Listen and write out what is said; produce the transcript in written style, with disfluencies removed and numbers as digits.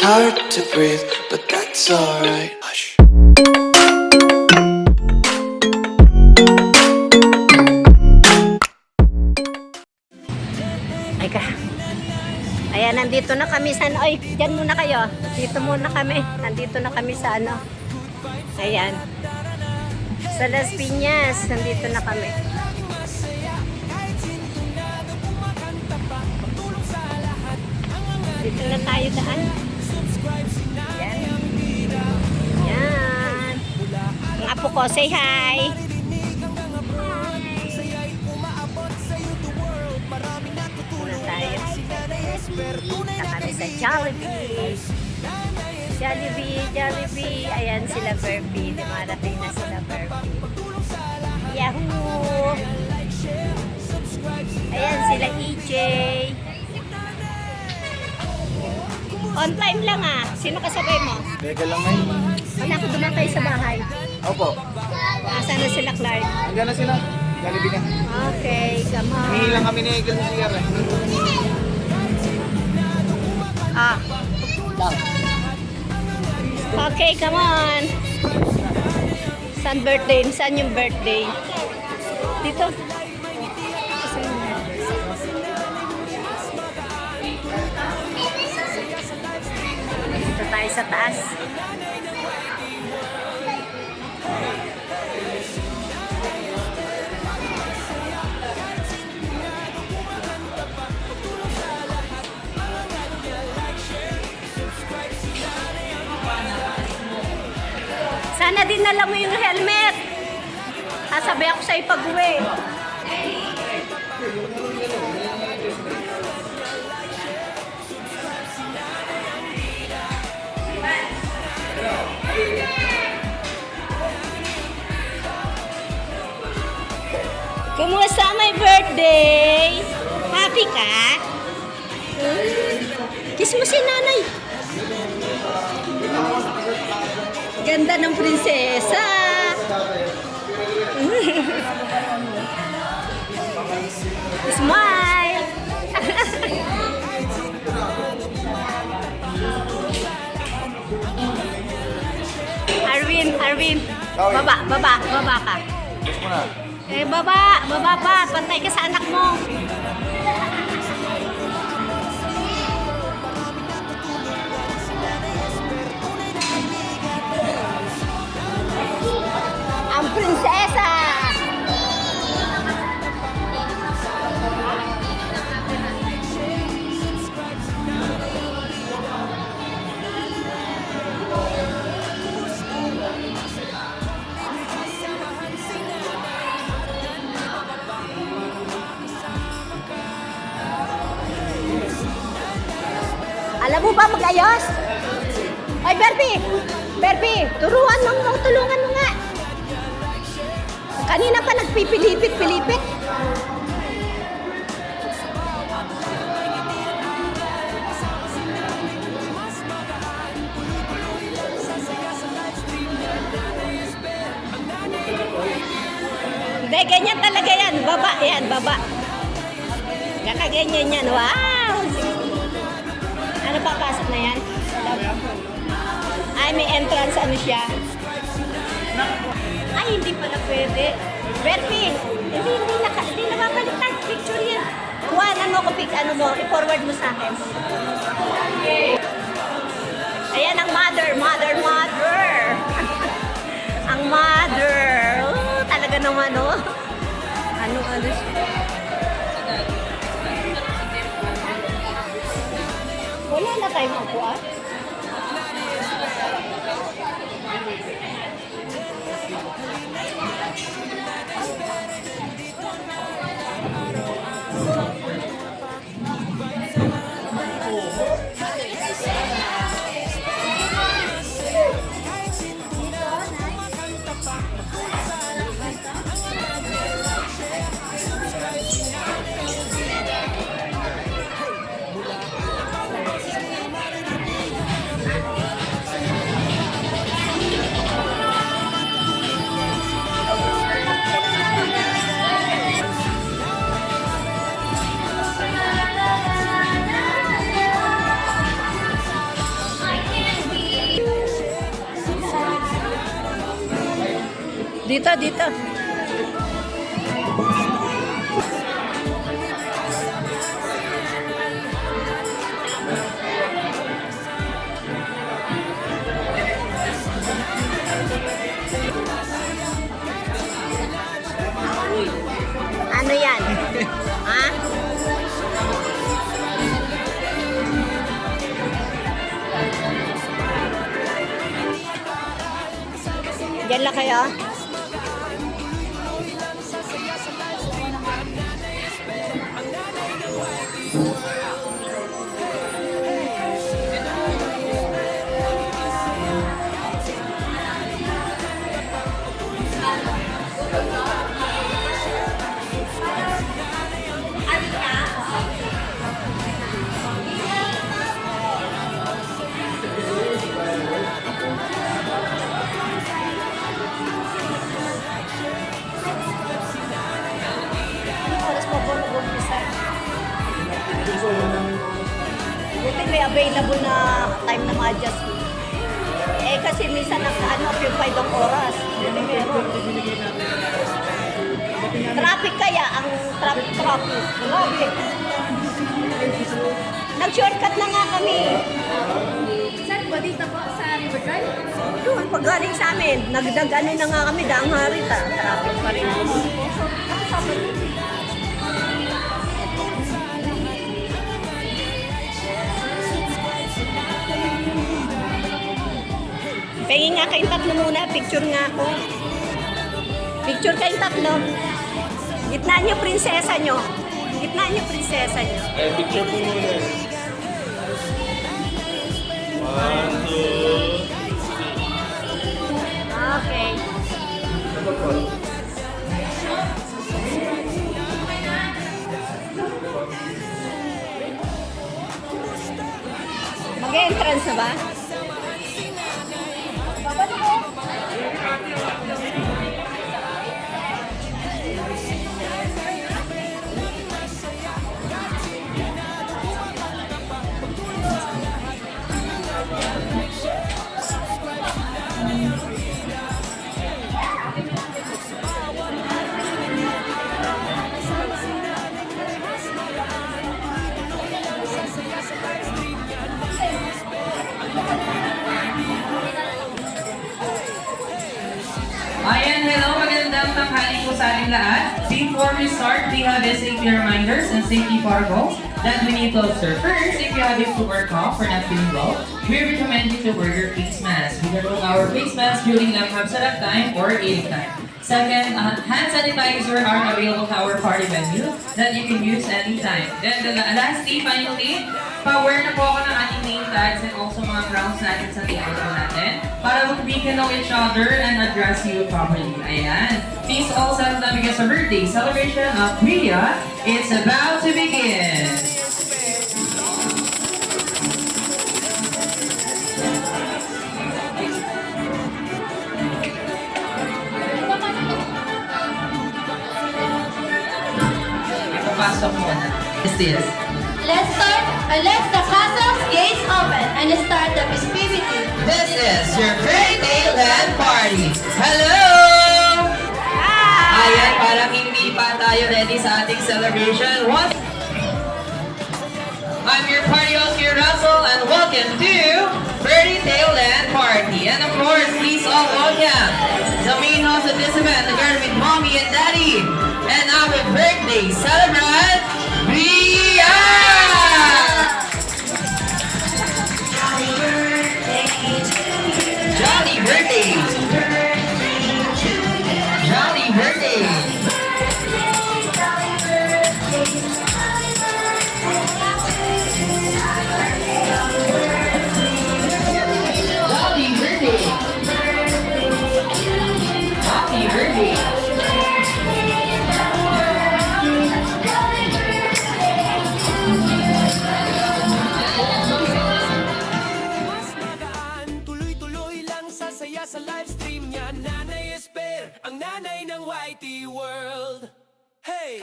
hard to breathe, but that's alright. Hush. Ay ka. Ayan, nandito na kami sa ano. Ay, dyan muna kayo. Dito muna kami. Nandito na kami sa ano. Ayan. Sa Las Piñas. Nandito na kami. Dito na tayo daan. Ayan. Ayan. Ang apo ko, say hi. Muna tayo. Punta kami sa Jollibee. Jollibee. Ayan sila Burpee. Dumarating na sila Burpee. Yahoo! Ayan sila EJ. On time lang ah. Sino kasabay mo? Teka lang ngayon. Wala ko duman kayo sa bahay. Opo. Asan na sila Clark? Andiyan na sila. Jollibee na. Okay, come on. Hinihi lang kami ni Egel sa CR eh. Ah. Okay, come on. Saan birthday? Saan yung birthday? Dito. Dito tayo sa taas. Sana dinala mo yung helmet. Sabi ako sa'yo pag-uwi. Kumusta my birthday? Happy ka? Kiss mo si nanay. Ganda ng prinsesa. Smile. Arvin. Baba ka. Yes mo na. Baba pa. Pantay ka sa anak mo. Ang prinsesa. Alam mo ba mag-ayos? Ay, Berpee, tulungan mo nga. Kanina pa nagpipilipit. Hindi, ganyan talaga yan. Baba. Kakaganyan yan. Wow! Ano papasok na yan? Ay, may entrance ano siya. Ay, hindi pala pwede. Berpee, hindi nakabaliktad. Picture yan. Kuhanan mo ko, i-forward mo sa akin. Ayan ang mother. Ang mother. Oh, talaga naman, oh. Ano siya? Wala na tayong upuan. Dito, dito. Ano yan? Ha? Diyan lang kayo. Oras mo po nag-umpisa. Buti may available na time na ma-adjust mo. Eh kasi minsan occupied ang oras. Buti meron. Traffic kaya, ang traffic. Grabe. Nag-shortcut na nga kami. Saan ba dito po? Sa River Drive? Doon, pag galing sa amin, nagdag-ano na nga kami, daang harita. Traffic pa rin. Pengin nga kayong tatlo muna, picture nga ako. Picture kayong tatlo. Gitna niyo, prinsesa niyo. Gitna niyo, prinsesa niyo. Picture po muna. 1, 2. Okay. Mag-entrance na ba? Ayan, hello, magandang tanghali po sa ating lahat. Before we start, we have a safety reminders and safety protocols that we need to observe. First, if you have a fever cough or not feeling well, we recommend you to wear your face mask. We can roll our face mask during lunch setup time or eating time. Second, hand sanitizer are available to our party venue that you can use anytime. Then lastly, finally, pa-wear na po ako ng ating name tags and also mga crowns natin sa table po natin para we can know each other and address you properly. Ayan. Please also because the birthday celebration of Priya is about to begin. Ipapasok mo na. This. Let's the castle's gates open and start the festivity. This is your birthday land party. Hello! Ayan, parang hindi pa tayo ready sa ating celebration. I'm your party host here, Russell, and welcome to Birthday Land Party. And of course, please all welcome the main host of this event, together with Mommy and Daddy, and our birthday celebrant, Bria! Jolly birthday! Jolly birthday! Jolly birthday! Happy birthday! Tuloy-tuloy lang sasaya sa livestream niya. Nanay Esper, ang nanay ng YT World. Hey!